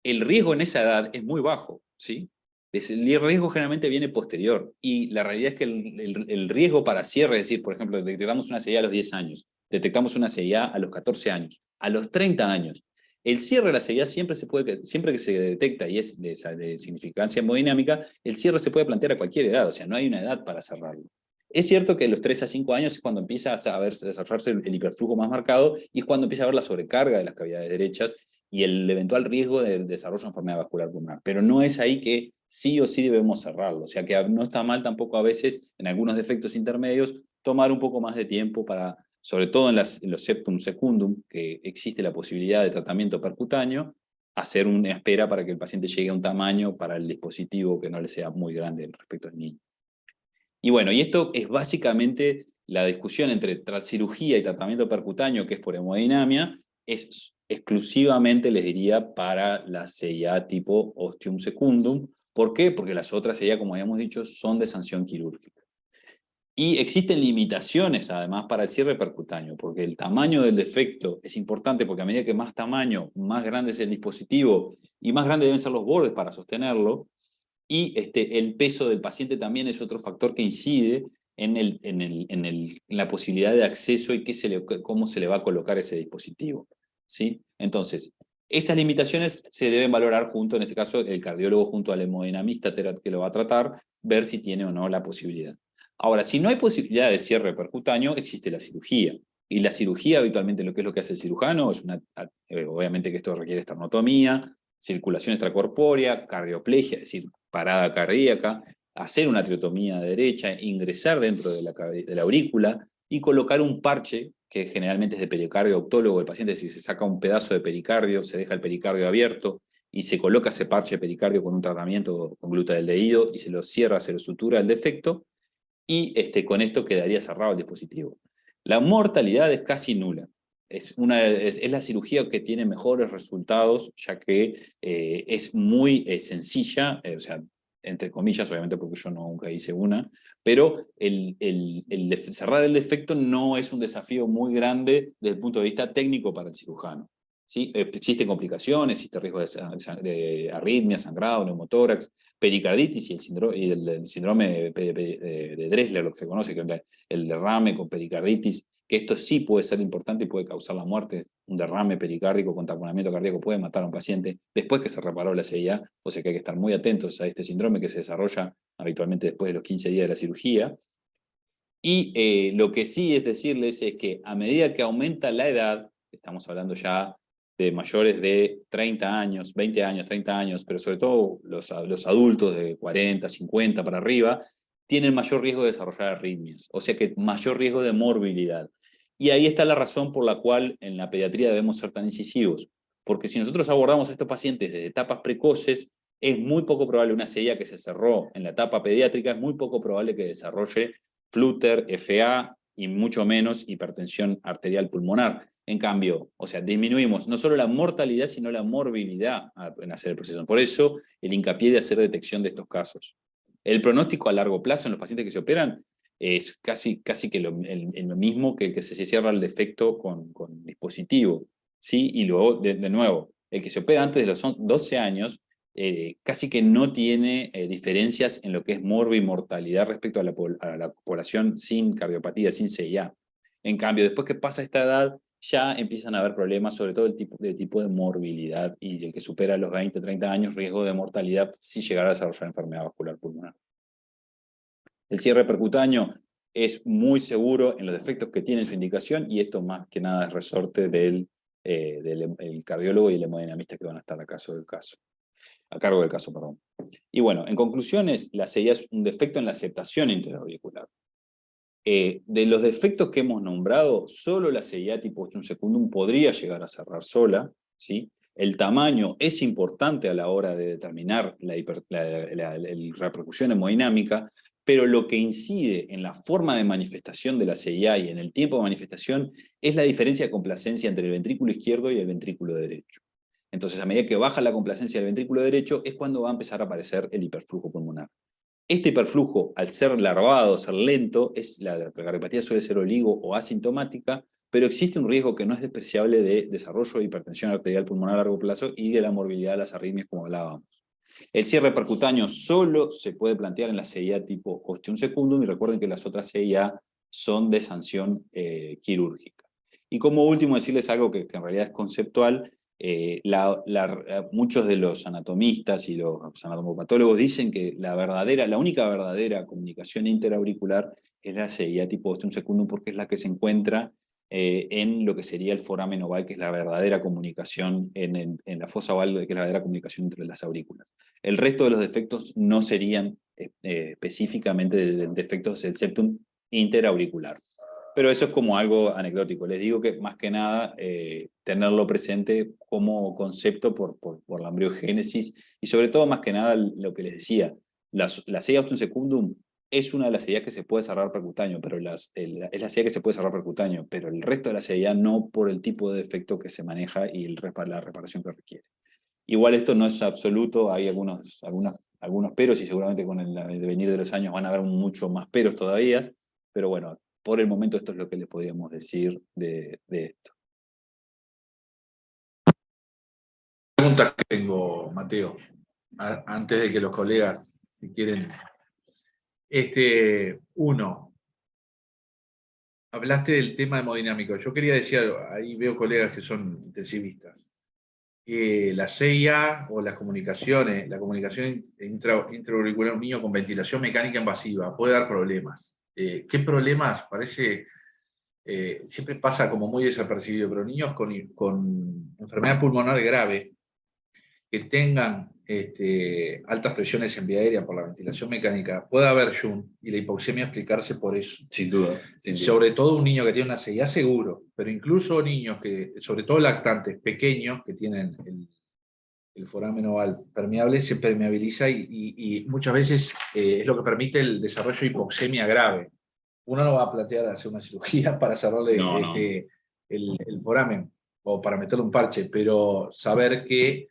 el riesgo en esa edad es muy bajo, ¿sí? El riesgo generalmente viene posterior, y la realidad es que el riesgo para cierre, es decir, por ejemplo, detectamos una CIA a los 10 años, detectamos una CIA a los 14 años, a los 30 años, el cierre de la CIA siempre que se detecta y es de significancia hemodinámica, el cierre se puede plantear a cualquier edad, o sea, no hay una edad para cerrarlo. Es cierto que de los 3 a 5 años es cuando empieza a desarrollarse el hiperflujo más marcado y es cuando empieza a haber la sobrecarga de las cavidades derechas y el eventual riesgo de desarrollo de enfermedad vascular pulmonar. Pero no es ahí que sí o sí debemos cerrarlo. O sea que no está mal tampoco a veces, en algunos defectos intermedios, tomar un poco más de tiempo para, sobre todo en los septum secundum, que existe la posibilidad de tratamiento percutáneo, hacer una espera para que el paciente llegue a un tamaño para el dispositivo que no le sea muy grande respecto al niño. Y bueno, y esto es básicamente la discusión entre cirugía y tratamiento percutáneo, que es por hemodinamia, es exclusivamente, les diría, para la CIA tipo ostium secundum. ¿Por qué? Porque las otras CIA, como habíamos dicho, son de sanción quirúrgica. Y existen limitaciones, además, para el cierre percutáneo, porque el tamaño del defecto es importante, porque a medida que más tamaño, más grande es el dispositivo, y más grandes deben ser los bordes para sostenerlo, y el peso del paciente también es otro factor que incide en la posibilidad de acceso y cómo se le va a colocar ese dispositivo, ¿sí? Entonces, esas limitaciones se deben valorar junto, en este caso, el cardiólogo junto al hemodinamista que lo va a tratar, ver si tiene o no la posibilidad. Ahora, si no hay posibilidad de cierre percutáneo, existe la cirugía. Y la cirugía, habitualmente, lo que hace el cirujano, es obviamente que esto requiere esternotomía, circulación extracorpórea, cardioplegia, es decir, parada cardíaca, hacer una triotomía derecha, ingresar dentro de la aurícula y colocar un parche, que generalmente es de pericardio octólogo del paciente, es decir, se saca un pedazo de pericardio, se deja el pericardio abierto y se coloca ese parche de pericardio con un tratamiento con glutaldehído y se lo cierra, se lo sutura el defecto, y con esto quedaría cerrado el dispositivo. La mortalidad es casi nula. Es la cirugía que tiene mejores resultados, ya que es muy sencilla, o sea, entre comillas, obviamente porque yo nunca hice una, pero cerrar el defecto no es un desafío muy grande desde el punto de vista técnico para el cirujano. ¿Sí? Existen complicaciones, existe riesgo de arritmia, sangrado, neumotórax, pericarditis y el síndrome de Dressler, lo que se conoce, que es el derrame con pericarditis, que esto sí puede ser importante y puede causar la muerte. Un derrame pericárdico con taponamiento cardíaco puede matar a un paciente después que se reparó la CIA, o sea que hay que estar muy atentos a este síndrome que se desarrolla habitualmente después de los 15 días de la cirugía. Y lo que sí es decirles es que a medida que aumenta la edad, estamos hablando ya de mayores de 30 años, 20 años, 30 años, pero sobre todo los adultos de 40, 50 para arriba, tienen mayor riesgo de desarrollar arritmias, o sea que mayor riesgo de morbilidad. Y ahí está la razón por la cual en la pediatría debemos ser tan incisivos, porque si nosotros abordamos a estos pacientes desde etapas precoces, es muy poco probable una CIA que se cerró en la etapa pediátrica, es muy poco probable que desarrolle flúter, FA y mucho menos hipertensión arterial pulmonar. En cambio, o sea, disminuimos no solo la mortalidad, sino la morbilidad en hacer el proceso. Por eso, el hincapié de hacer detección de estos casos. El pronóstico a largo plazo en los pacientes que se operan es casi que lo mismo que el que se cierra el defecto con dispositivo, ¿sí? Y luego, de nuevo, el que se opera antes de los 12 años casi que no tiene diferencias en lo que es mortalidad respecto a la población sin cardiopatía, sin CIA. En cambio, después que pasa esta edad, ya empiezan a haber problemas, sobre todo el tipo de morbilidad, y el que supera los 20, 30 años, riesgo de mortalidad si llegara a desarrollar enfermedad vascular pulmonar. El cierre percutáneo es muy seguro en los defectos que tiene su indicación, y esto más que nada es resorte del cardiólogo y el hemodinamista que van a estar a cargo del caso, perdón. Y bueno, en conclusiones, la CIA es un defecto en la aceptación interauricular. De los defectos que hemos nombrado, solo la CIA tipo ostium secundum podría llegar a cerrar sola, ¿sí? El tamaño es importante a la hora de determinar la repercusión hemodinámica, pero lo que incide en la forma de manifestación de la CIA y en el tiempo de manifestación es la diferencia de complacencia entre el ventrículo izquierdo y el ventrículo derecho. Entonces, a medida que baja la complacencia del ventrículo derecho, es cuando va a empezar a aparecer el hiperflujo pulmonar. Este hiperflujo, al ser larvado, ser lento, la cardiopatía suele ser oligo o asintomática, pero existe un riesgo que no es despreciable de desarrollo de hipertensión arterial pulmonar a largo plazo y de la morbilidad de las arritmias, como hablábamos. El cierre percutáneo solo se puede plantear en la CIA tipo ostium secundum, y recuerden que las otras CIA son de sanción quirúrgica. Y como último, decirles algo que en realidad es conceptual. Muchos de los anatomistas y los anatomopatólogos dicen que la única verdadera comunicación interauricular es la CIA tipo ostium secundum, porque es la que se encuentra en lo que sería el foramen oval, que es la verdadera comunicación, en la fosa oval, que es la verdadera comunicación entre las aurículas. El resto de los defectos no serían específicamente defectos del septum interauricular. Pero eso es como algo anecdótico. Les digo que más que nada tenerlo presente como concepto por la embriogénesis, y sobre todo más que nada lo que les decía, la CIA ostium secundum es una de las CIA que se puede cerrar percutáneo, pero es la CIA que se puede cerrar percutáneo, pero el resto de la CIA no, por el tipo de defecto que se maneja y la reparación que requiere. Igual esto no es absoluto, hay algunos peros, y seguramente con el devenir de los años van a haber mucho más peros todavía, pero bueno, por el momento esto es lo que les podríamos decir de esto. Preguntas que tengo, Mateo, antes de que los colegas, si quieren. Uno, hablaste del tema hemodinámico. Yo quería decir algo, ahí veo colegas que son intensivistas. La CIA o las comunicaciones, la comunicación intraauricular, un niño con ventilación mecánica invasiva, puede dar problemas. ¿Qué problemas? Parece, siempre pasa como muy desapercibido, pero niños con enfermedad pulmonar grave, que tengan altas presiones en vía aérea por la ventilación mecánica, puede haber shunt y la hipoxemia explicarse por eso. Sin duda. Sin duda. Sobre todo un niño que tiene una CIA seguro, pero incluso niños que, sobre todo lactantes pequeños, que tienen el foramen oval permeable, se permeabiliza y muchas veces es lo que permite el desarrollo de hipoxemia grave. Uno no va a plantear hacer una cirugía para cerrarle el foramen o para meterle un parche, pero saber que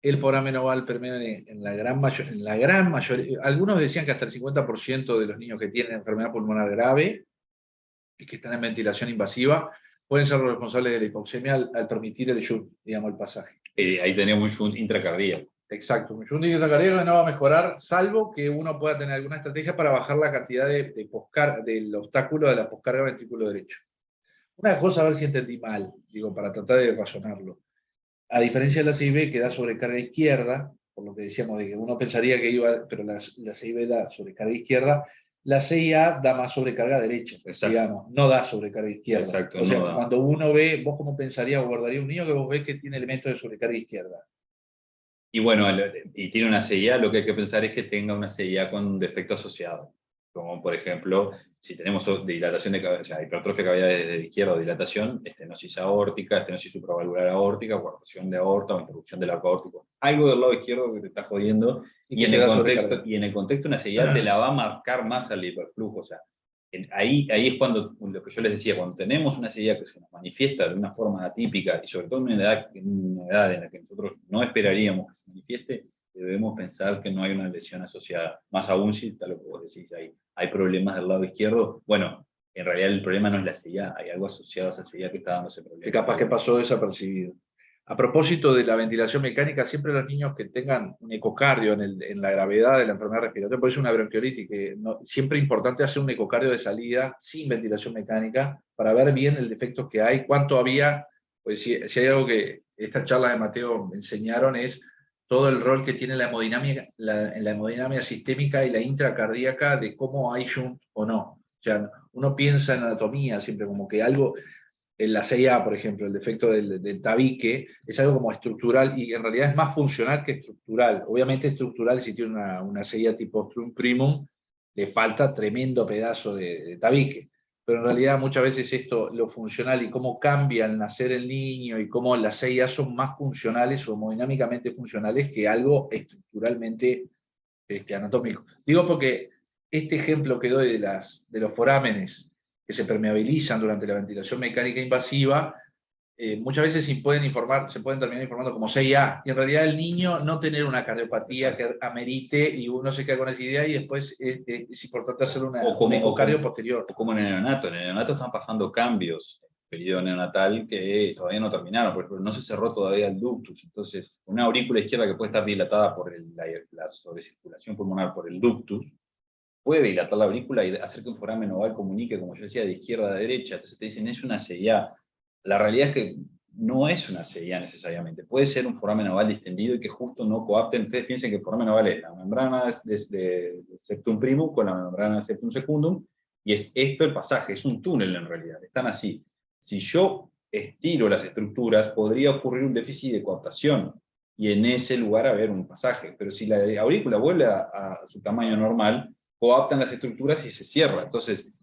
el foramen oval permeable en la gran mayoría, algunos decían que hasta el 50% de los niños que tienen enfermedad pulmonar grave y que están en ventilación invasiva pueden ser los responsables de la hipoxemia al permitir el shunt, digamos, el pasaje. Ahí tenemos un shunt intracardíaco. Exacto, un shunt intracardíaco no va a mejorar, salvo que uno pueda tener alguna estrategia para bajar la cantidad del obstáculo de la poscarga ventrículo derecho. Una cosa, a ver si entendí mal, digo, para tratar de razonarlo. A diferencia de la CIB que da sobrecarga izquierda, por lo que decíamos de que uno pensaría que iba, pero la CIB da sobrecarga izquierda, la CIA da más sobrecarga derecha, digamos, no da sobrecarga izquierda. Exacto, o sea, no da. cuando uno ve, vos cómo pensarías o guardaría un niño que vos ves que tiene elementos de sobrecarga izquierda. Y bueno, y tiene una CIA, lo que hay que pensar es que tenga una CIA con un defecto asociado. Como por ejemplo, si tenemos dilatación de cavidades, o sea, hipertrofia de cavidades de izquierda o dilatación, estenosis aórtica, estenosis supravalvular aórtica, coartación de aorta o interrupción del arco aórtico. Algo del lado izquierdo que te está jodiendo, y en el contexto una CIA te la va a marcar más al hiperflujo. O sea, ahí es cuando, lo que yo les decía, cuando tenemos una CIA que se nos manifiesta de una forma atípica, y sobre todo en una edad en la que nosotros no esperaríamos que se manifieste, debemos pensar que no hay una lesión asociada. Más aún si, tal lo que vos decís, hay problemas del lado izquierdo. Bueno, en realidad el problema no es la CIA, hay algo asociado a esa CIA que está dándose problemas. Que capaz que pasó desapercibido. A propósito de la ventilación mecánica, siempre los niños que tengan un ecocardio en la gravedad de la enfermedad respiratoria, por eso una bronquiolitis, que siempre es importante hacer un ecocardio de salida sin ventilación mecánica para ver bien el defecto que hay, cuánto había. Pues si hay algo que esta charla de Mateo me enseñaron es todo el rol que tiene la hemodinamia sistémica y la intracardíaca de cómo hay shunt o no. O sea, uno piensa en anatomía siempre como que algo, en la CIA, por ejemplo, el defecto del tabique, es algo como estructural y en realidad es más funcional que estructural. Obviamente estructural, si tiene una CIA tipo Strum Primum, le falta tremendo pedazo de tabique. Pero en realidad muchas veces esto, lo funcional y cómo cambia al nacer el niño y cómo las CIA son más funcionales o hemodinámicamente funcionales que algo estructuralmente anatómico. Digo porque este ejemplo que doy de los forámenes que se permeabilizan durante la ventilación mecánica invasiva, muchas veces se pueden terminar informando como CIA, y en realidad el niño no tener una cardiopatía que amerite y uno se queda con esa idea y después es importante hacer un ecocardio posterior. O como en el neonato están pasando cambios en el periodo neonatal que todavía no terminaron, por ejemplo, no se cerró todavía el ductus, entonces una aurícula izquierda que puede estar dilatada por la sobrecirculación pulmonar por el ductus, puede dilatar la aurícula y hacer que un foramen oval comunique, como yo decía, de izquierda a derecha. Entonces te dicen, es una CIA. La realidad es que no es una CIA necesariamente. Puede ser un foramen oval distendido y que justo no coapten. Ustedes piensen que el foramen oval es la membrana de septum primum con la membrana de septum secundum, y es esto el pasaje, es un túnel en realidad. Están así. Si yo estiro las estructuras, podría ocurrir un déficit de coaptación, y en ese lugar haber un pasaje. Pero si la aurícula vuelve a su tamaño normal, coaptan las estructuras y se cierra. Entonces,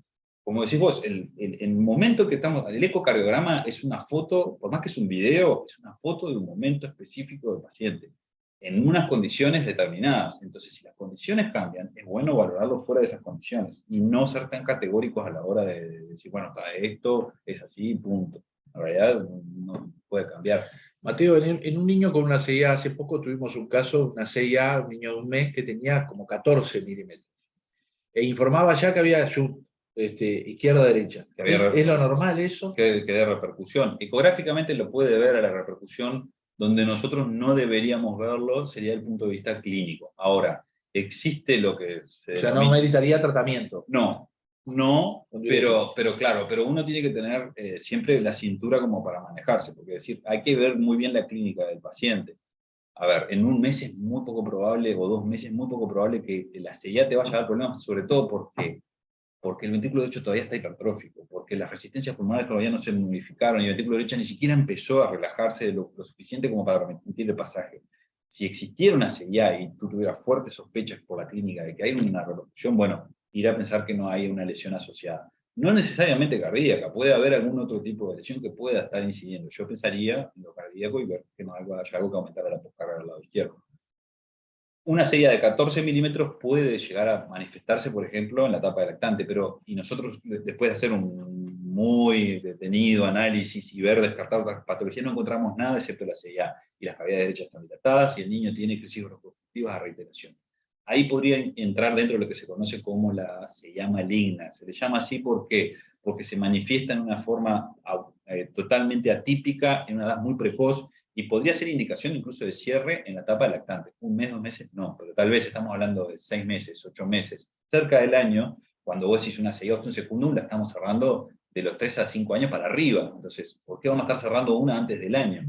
como decís vos, el momento que estamos, el ecocardiograma es una foto, por más que es un video, es una foto de un momento específico del paciente, en unas condiciones determinadas. Entonces, si las condiciones cambian, es bueno valorarlo fuera de esas condiciones, y no ser tan categóricos a la hora de decir, bueno, esto es así, punto. En realidad, no puede cambiar. Mateo, en un niño con una CIA, hace poco tuvimos un caso, una CIA, un niño de un mes que tenía como 14 milímetros. E informaba ya que había shunt. izquierda-derecha. Que había ¿Es lo normal eso? que dé repercusión. Ecográficamente lo puede ver a la repercusión. Donde nosotros no deberíamos verlo sería el punto de vista clínico. Ahora, existe lo que se O sea, no meritaría tratamiento. No, pero claro, pero uno tiene que tener siempre la cintura como para manejarse, porque decir, hay que ver muy bien la clínica del paciente. A ver, en un mes es muy poco probable, o 2 meses es muy poco probable que la CIA te vaya a dar problemas, sobre todo porque el ventrículo derecho todavía está hipertrófico, porque las resistencias pulmonares todavía no se modificaron, y el ventrículo derecho ni siquiera empezó a relajarse lo suficiente como para permitir el pasaje. Si existiera una CIA y tú tuvieras fuertes sospechas por la clínica de que hay una repercusión, bueno, irá a pensar que no hay una lesión asociada. No necesariamente cardíaca, puede haber algún otro tipo de lesión que pueda estar incidiendo. Yo pensaría en lo cardíaco y ver que no haya algo que aumentara la poscarga del lado izquierdo. Una serie de 14 milímetros puede llegar a manifestarse, por ejemplo, en la etapa de lactante, y nosotros, después de hacer un muy detenido análisis y descartar otras patologías, no encontramos nada excepto la CIA, y las cavidades derechas están dilatadas, y el niño tiene crisis reproductivas a reiteración. Ahí podría entrar dentro de lo que se conoce como la CIA maligna. Se le llama así porque se manifiesta en una forma totalmente atípica, en una edad muy precoz, y podría ser indicación incluso de cierre en la etapa de lactante. 1 mes, 2 meses, no, pero tal vez estamos hablando de 6 meses, 8 meses, cerca del año. Cuando vos decís una CIA un secundum, la estamos cerrando de los 3 a 5 años para arriba. Entonces, ¿por qué vamos a estar cerrando una antes del año?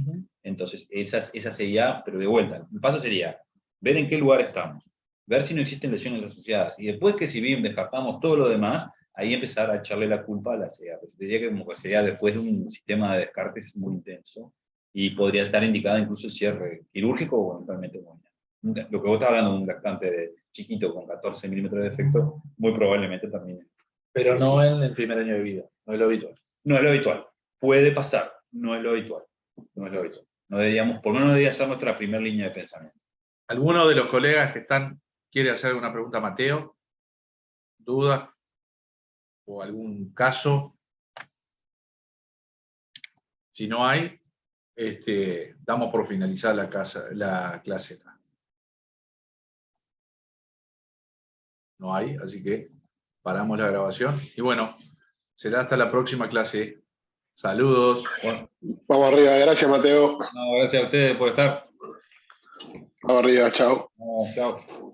Entonces, esa CIA, pero de vuelta, el paso sería ver en qué lugar estamos, ver si no existen lesiones asociadas, y después que si bien descartamos todo lo demás, ahí empezar a echarle la culpa a la CIA. Pero te diría que como sería después de un sistema de descartes muy intenso, y podría estar indicada incluso el cierre quirúrgico o eventualmente moña. Lo que vos estás hablando de un lactante chiquito con 14 milímetros de defecto, muy probablemente también. Pero no en el primer año de vida, no es lo habitual. No es lo habitual. Puede pasar, no es lo habitual. No es lo habitual. No deberíamos, por lo menos no debería ser nuestra primera línea de pensamiento. ¿Alguno de los colegas que están quiere hacer alguna pregunta a Mateo? ¿Dudas? ¿O algún caso? Si no hay, damos por finalizada la clase. No hay, así que paramos la grabación. Y bueno, será hasta la próxima clase. Saludos. Vamos arriba, gracias Mateo. No, gracias a ustedes por estar. Vamos arriba, chao. No, chao.